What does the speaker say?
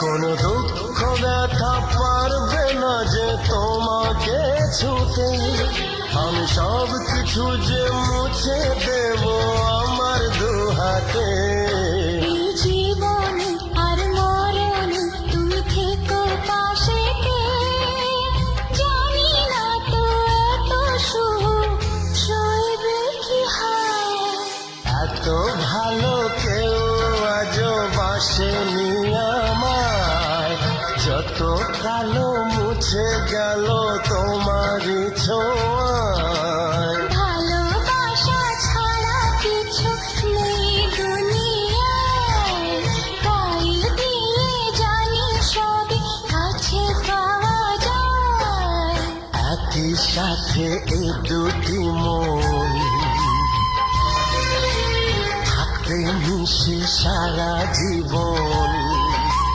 কোনো দুঃখ ব্যথা পারবে না যে তোমাকে ছুতে। আমি সব কিছু যে মুছে দেব আমার দুহাতে। এই জীবনে আর মরণে তুমি থেকো পাশে কে, জানি না তো এত সুখ সইবে কি হায়। এত ভালো কেউ আজও বাসেনি আমায়, যত কালো মুছে গেল তোমারই ছোঁয়ায়। ভালোবাসা ছাড়া কিছু নেই দুনিয়ায়, তাই দিয়ে জানি সবই কাছে পাওয়া যায়। একই সাথে এই দুটি মন থাকবে মিশে সারা জীবন।